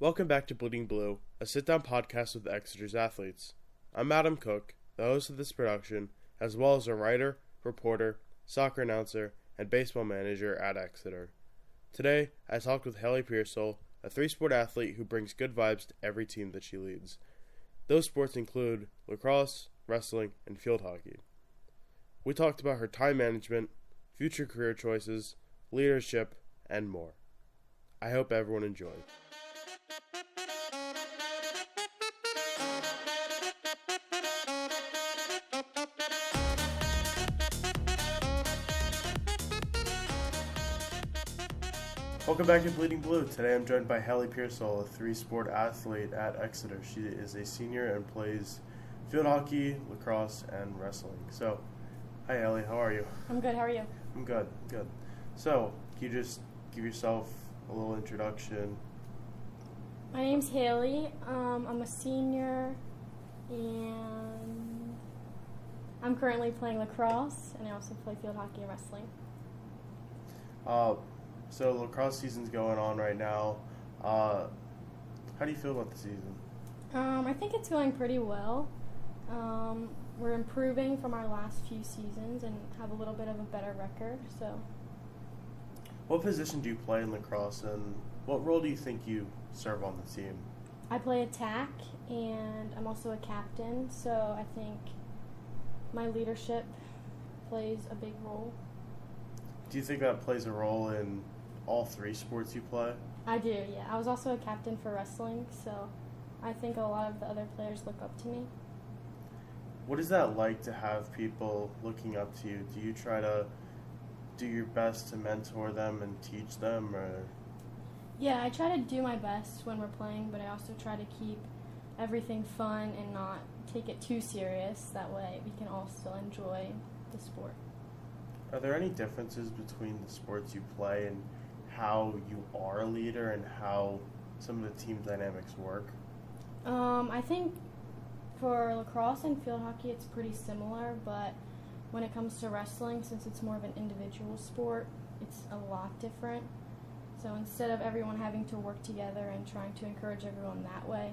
Welcome back to Bleeding Blue, a sit-down podcast with Exeter's athletes. I'm Adam Cooke, the host of this production, as well as a writer, reporter, soccer announcer, and baseball manager at Exeter. Today, I talked with Haley Piersol, a three-sport athlete who brings good vibes to every team that she leads. Those sports include lacrosse, wrestling, and field hockey. We talked about her time management, future career choices, leadership, and more. I hope everyone enjoyed. Welcome back to Bleeding Blue. Today I'm joined by Haley Piersol, a three-sport athlete at Exeter. She is a senior and plays field hockey, lacrosse, and wrestling. So, hi Haley, how are you? I'm good, how are you? I'm good. So, can you just give yourself a little introduction? My name's Haley. I'm a senior, and I'm currently playing lacrosse, and I also play field hockey and wrestling. So lacrosse season's going on right now. How do you feel about the season? I think it's going pretty well. We're improving from our last few seasons and have a little bit of a better record. So, what position do you play in lacrosse, and what role do you think you serve on the team? I play attack, and I'm also a captain. So I think my leadership plays a big role. Do you think that plays a role in all three sports you play? I do, yeah. I was also a captain for wrestling, so I think a lot of the other players look up to me. What is that like to have people looking up to you? Do you try to do your best to mentor them and teach them, or? Yeah, I try to do my best when we're playing, but I also try to keep everything fun and not take it too serious. That way we can all still enjoy the sport. Are there any differences between the sports you play and how you are a leader and how some of the team dynamics work? I think for lacrosse and field hockey it's pretty similar, but when it comes to wrestling, since it's more of an individual sport, it's a lot different. So instead of everyone having to work together and trying to encourage everyone that way,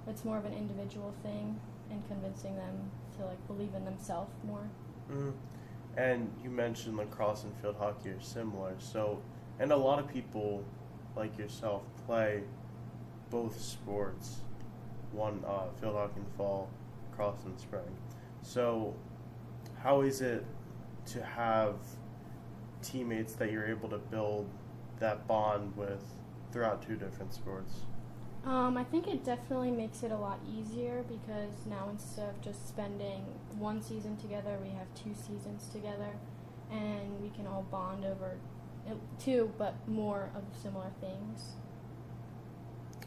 it's more of an individual thing and convincing them to believe in themselves more. Mm-hmm. And you mentioned lacrosse and field hockey are similar. So, and a lot of people like yourself play both sports. One, field hockey in the fall, lacrosse in the spring. So, how is it to have teammates that you're able to build that bond with throughout two different sports? I think it definitely makes it a lot easier because now instead of just spending one season together, we have 2 seasons together, and we can all bond over 2, but more of similar things.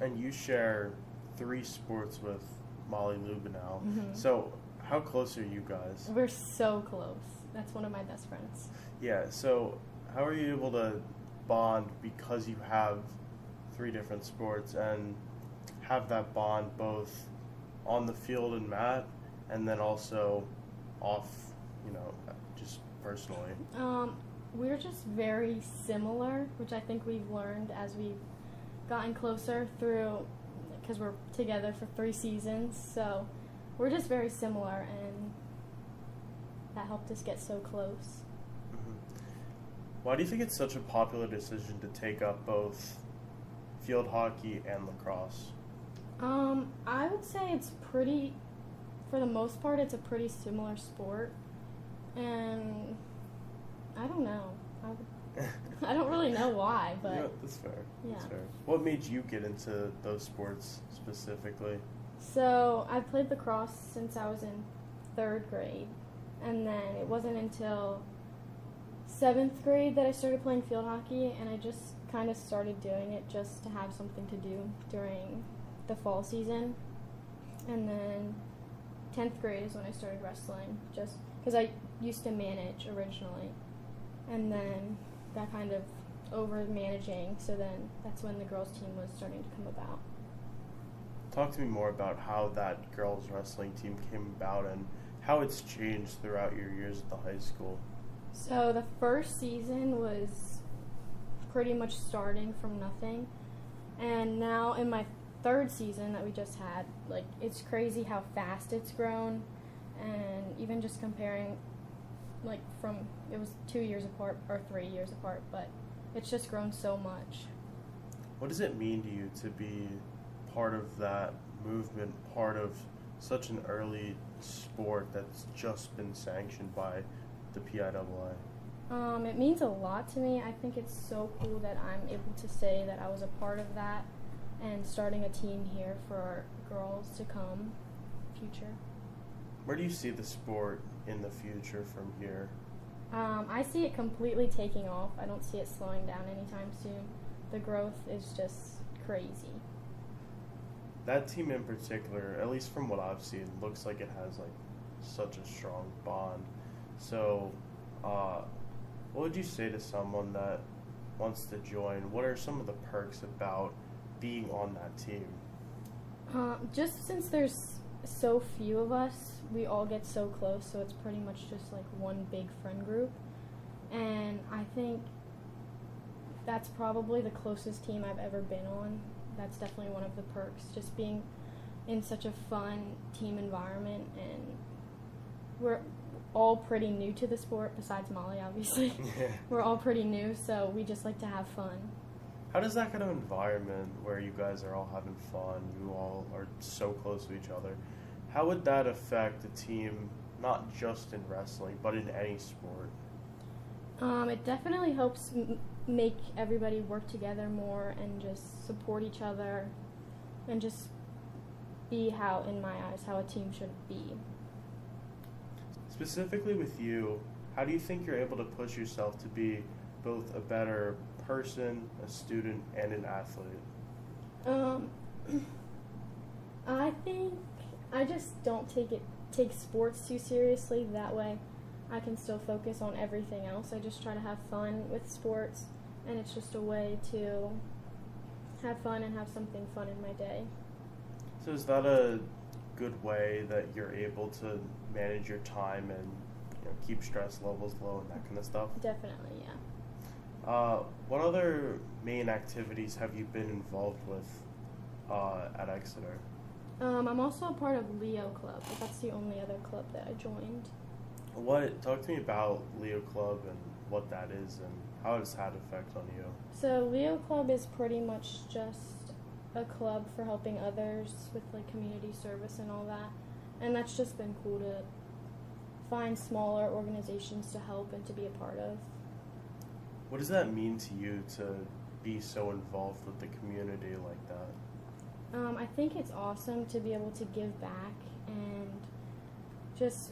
And you share 3 sports with Molly Lubenow. Mm-hmm. So how close are you guys? We're so close. That's one of my best friends. Yeah, so how are you able to bond because you have 3 different sports and have that bond both on the field and mat and then also off, just personally? We're just very similar, which I think we've learned as we've gotten closer through, because we're together for 3 seasons, so we're just very similar, and that helped us get so close. Mm-hmm. Why do you think it's such a popular decision to take up both field hockey and lacrosse? I would say it's pretty, for the most part, it's a pretty similar sport, and I don't know. I don't really know why, but yeah, that's fair. Yeah. That's fair. What made you get into those sports specifically? So I played lacrosse since I was in 3rd grade, and then it wasn't until 7th grade that I started playing field hockey, and I just kind of started doing it just to have something to do during the fall season. And then 10th grade is when I started wrestling, just because I used to manage originally, and then got kind of over managing, so then that's when the girls team was starting to come about. Talk to me more about how that girls wrestling team came about and how it's changed throughout your years at the high school. So the first season was pretty much starting from nothing, And now in my third season that we just had, like, it's crazy how fast it's grown. And even just comparing, like, from, it was 2 years apart or 3 years apart, but it's just grown so much. What does it mean to you to be part of that movement, part of such an early sport that's just been sanctioned by the PIAA? It means a lot to me. I think it's so cool that I'm able to say that I was a part of that and starting a team here for girls to come future. Where do you see the sport in the future from here? I see it completely taking off. I don't see it slowing down anytime soon. The growth is just crazy. That team in particular, at least from what I've seen, looks like it has like such a strong bond. So, what would you say to someone that wants to join? What are some of the perks about being on that team? Just since there's so few of us, we all get so close, so it's pretty much just like one big friend group. And I think that's probably the closest team I've ever been on. That's definitely one of the perks, just being in such a fun team environment, and we're all pretty new to the sport, besides Molly, obviously. Yeah. We're all pretty new, so we just like to have fun. How does that kind of environment where you guys are all having fun, you all are so close to each other, how would that affect a team, not just in wrestling, but in any sport? It definitely helps make everybody work together more and just support each other and just be how, in my eyes, how a team should be. Specifically with you, how do you think you're able to push yourself to be both a better person, a student, and an athlete? I think I just don't take sports too seriously. That way I can still focus on everything else. I just try to have fun with sports, and it's just a way to have fun and have something fun in my day. So is that a good way that you're able to manage your time and keep stress levels low and that kind of stuff? Definitely, yeah. What other main activities have you been involved with at Exeter? I'm also a part of Leo Club, but that's the only other club that I joined. Talk to me about Leo Club and what that is and how it's had effect on you. So Leo Club is pretty much just a club for helping others with like community service and all that, and that's just been cool to find smaller organizations to help and to be a part of. What does that mean to you to be so involved with the community like that? I think it's awesome to be able to give back, and just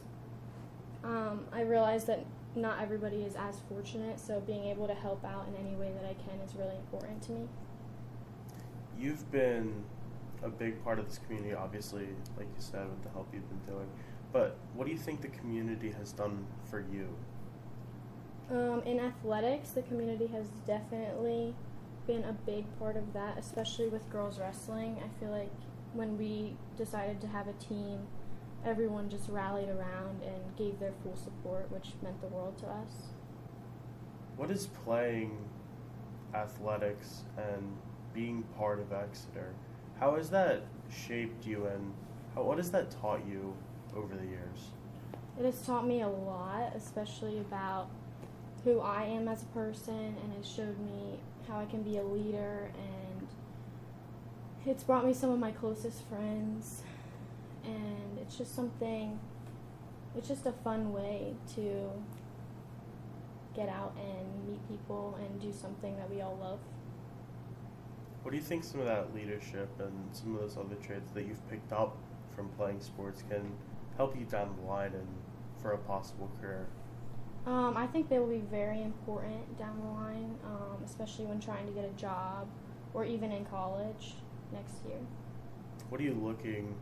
I realize that not everybody is as fortunate, so being able to help out in any way that I can is really important to me. You've been a big part of this community, obviously, like you said, with the help you've been doing. But what do you think the community has done for you? In athletics, the community has definitely been a big part of that, especially with girls wrestling. I feel like when we decided to have a team, everyone just rallied around and gave their full support, which meant the world to us. What is playing athletics and being part of Exeter, how has that shaped you, and what has that taught you over the years? It has taught me a lot, especially about who I am as a person, and it showed me how I can be a leader, and it's brought me some of my closest friends, and it's just a fun way to get out and meet people and do something that we all love. What do you think some of that leadership and some of those other traits that you've picked up from playing sports can help you down the line and for a possible career? I think they will be very important down the line, especially when trying to get a job or even in college next year. What are you looking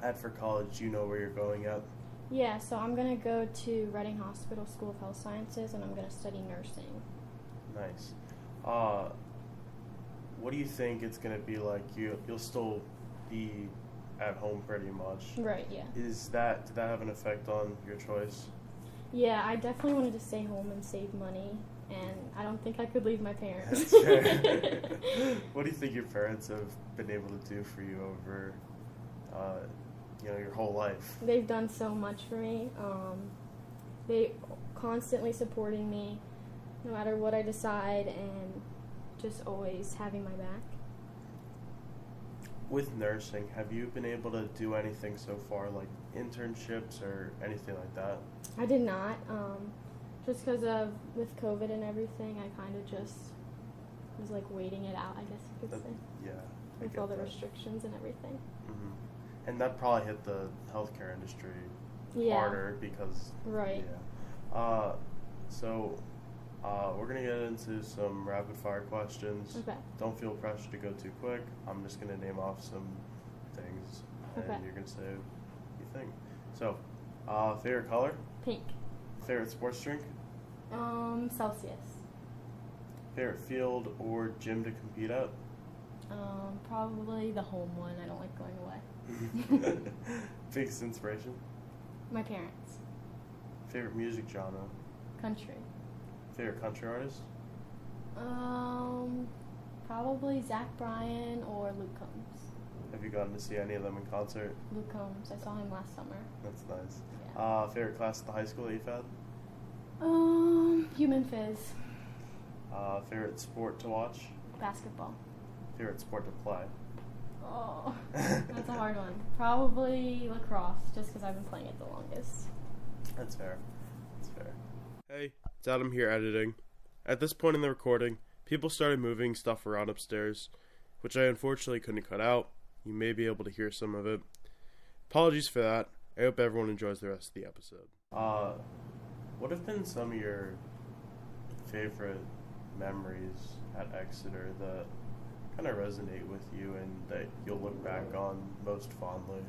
at for college? Do you know where you're going at? Yeah, so I'm going to go to Reading Hospital School of Health Sciences, and I'm going to study nursing. Nice. What do you think it's going to be like? You'll still be at home pretty much. Right, yeah. Did that have an effect on your choice? Yeah, I definitely wanted to stay home and save money and I don't think I could leave my parents. That's fair. What do you think your parents have been able to do for you over, your whole life? They've done so much for me. They constantly supporting me, no matter what I decide, and just always having my back. With nursing, have you been able to do anything so far, like internships or anything like that? I did not, just because with COVID and everything, I kind of just was like waiting it out, I guess you could say. Yeah. With all the restrictions and everything. Mm-hmm. And that probably hit the healthcare industry harder because... Right. Yeah. We're going to get into some rapid fire questions. Okay. Don't feel pressure to go too quick. I'm just going to name off some things, and you're going to say what you think. So, favorite color? Pink. Favorite sports drink? Celsius. Favorite field or gym to compete at? Probably the home one. I don't like going away. Biggest inspiration? My parents. Favorite music genre? Country. Favorite country artist? Probably Zach Bryan or Luke Combs. Have you gotten to see any of them in concert? Luke Combs. I saw him last summer. That's nice. Yeah. Favorite class at the high school that you've had? Human Phys. Favorite sport to watch? Basketball. Favorite sport to play? Oh, that's a hard one. Probably lacrosse, just because I've been playing it the longest. That's fair. Hey, it's Adam here editing. At this point in the recording, people started moving stuff around upstairs, which I unfortunately couldn't cut out. You may be able to hear some of it. Apologies for that. I hope everyone enjoys the rest of the episode. What have been some of your favorite memories at Exeter that kind of resonate with you and that you'll look back on most fondly?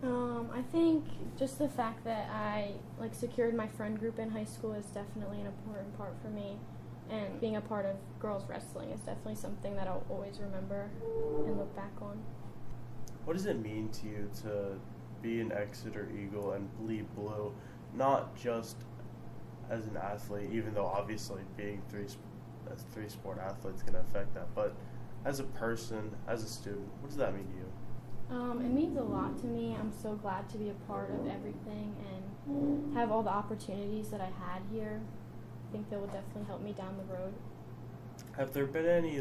I think just the fact that I secured my friend group in high school is definitely an important part for me, and being a part of girls wrestling is definitely something that I'll always remember and look back on. What does it mean to you to be an Exeter Eagle and bleed blue, not just as an athlete, even though obviously being a three-sport athlete is going to affect that, but as a person, as a student, what does that mean to you? It means a lot to me. I'm so glad to be a part of everything and have all the opportunities that I had here. I think that will definitely help me down the road. Have there been any,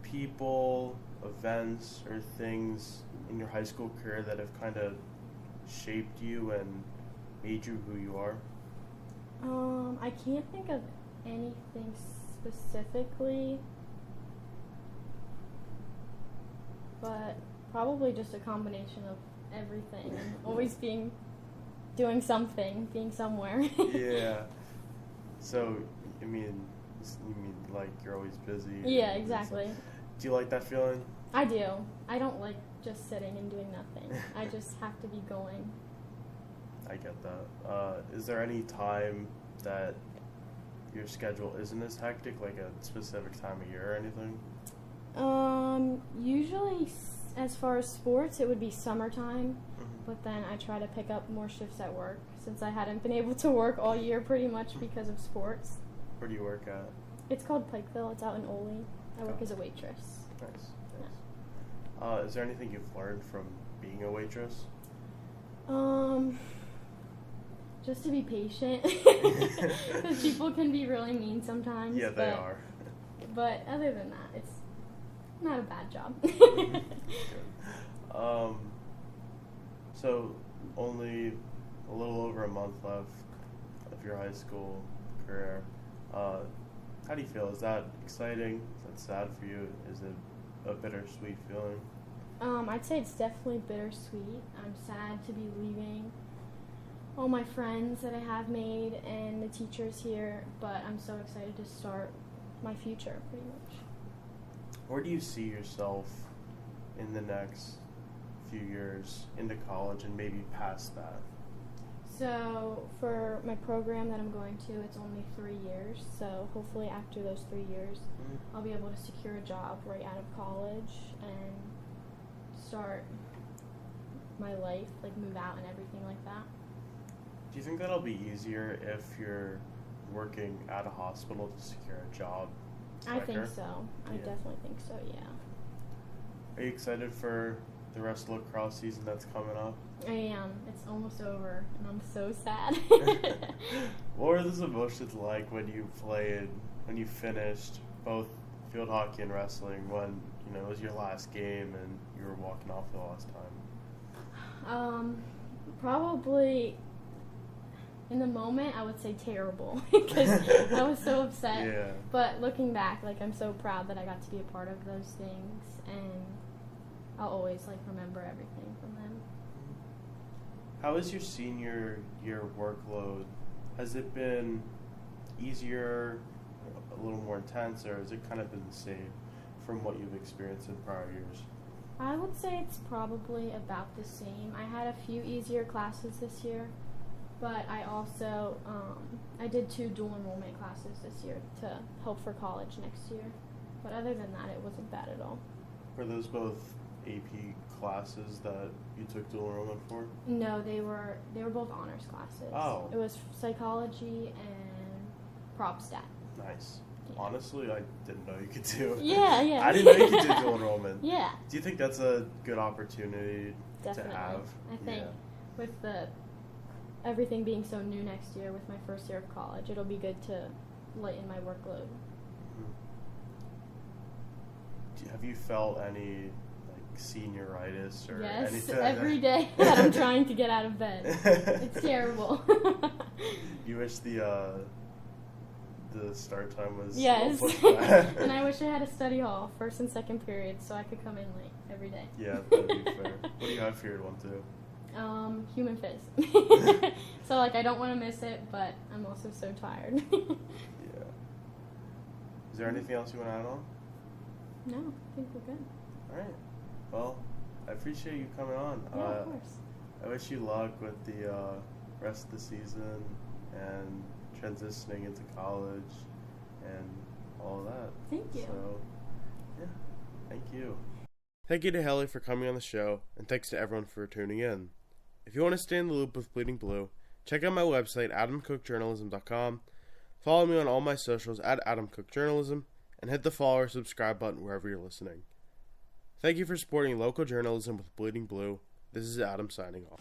people, events, or things in your high school career that have kind of shaped you and made you who you are? I can't think of anything specifically, but probably just a combination of everything and always doing something, being somewhere. Yeah. So, you mean you're always busy? Yeah, exactly. Do you like that feeling? I do. I don't like just sitting and doing nothing. I just have to be going. I get that. Is there any time that your schedule isn't as hectic, like a specific time of year or anything? Usually, as far as sports, it would be summertime, but then I try to pick up more shifts at work since I hadn't been able to work all year pretty much because of sports. Where do you work at? It's called Pikeville. It's out in Ole. I work as a waitress. Nice. Yeah. Is there anything you've learned from being a waitress? Just to be patient, because people can be really mean sometimes. Yeah, they are. But other than that, it's not a bad job. Good. So only a little over a month left of your high school career. How do you feel? Is that exciting? Is that sad for you? Is it a bittersweet feeling? I'd say it's definitely bittersweet. I'm sad to be leaving all my friends that I have made and the teachers here, but I'm so excited to start my future, pretty much. Where do you see yourself in the next few years into college and maybe past that? So for my program that I'm going to, it's only 3 years, so hopefully after those 3 years, I'll be able to secure a job right out of college and start my life, move out and everything like that. Do you think that'll be easier if you're working at a hospital to secure a job I think quicker? so. I Yeah. definitely think so, yeah. Are you excited for the rest of lacrosse season that's coming up? I am. It's almost over, and I'm so sad. What were those emotions like when you finished both field hockey and wrestling, when it was your last game and you were walking off for the last time? Probably in the moment I would say terrible because I was so upset. Yeah. But looking back, I'm so proud that I got to be a part of those things, and I'll always remember everything from them. How is your senior year workload? Has it been easier, a little more intense, or has it kind of been the same from what you've experienced in prior years? I would say it's probably about the same. I had a few easier classes this year, but I also I did 2 dual enrollment classes this year to help for college next year. But other than that, it wasn't bad at all. Were those both AP classes that you took dual enrollment for? No, they were both honors classes. Oh. It was psychology and prop stat. Nice. Yeah. Honestly, I didn't know you could do. Yeah. I didn't know you could do dual enrollment. Yeah. Do you think that's a good opportunity Definitely. to have? I think with everything being so new next year with my first year of college, it'll be good to lighten my workload. Have you felt any senioritis or yes, anything? every day that I'm trying to get out of bed. It's terrible. You wish the start time was yes. pushed back. And I wish I had a study hall first and second period so I could come in late every day. Yeah, that'd be fair. What do you have period 1, 2? Human phys. So I don't want to miss it, but I'm also so tired. Yeah. Is there anything else you want to add on? No, I think we're good. All right. Well, I appreciate you coming on. Yeah, of course. I wish you luck with the rest of the season and transitioning into college and all of that. Thank you. So, yeah, thank you. Thank you to Haley for coming on the show, and thanks to everyone for tuning in. If you want to stay in the loop with Bleeding Blue, check out my website, adamcookejournalism.com. Follow me on all my socials at adamcookejournalism, and hit the follow or subscribe button wherever you're listening. Thank you for supporting local journalism with Bleeding Blue. This is Adam signing off.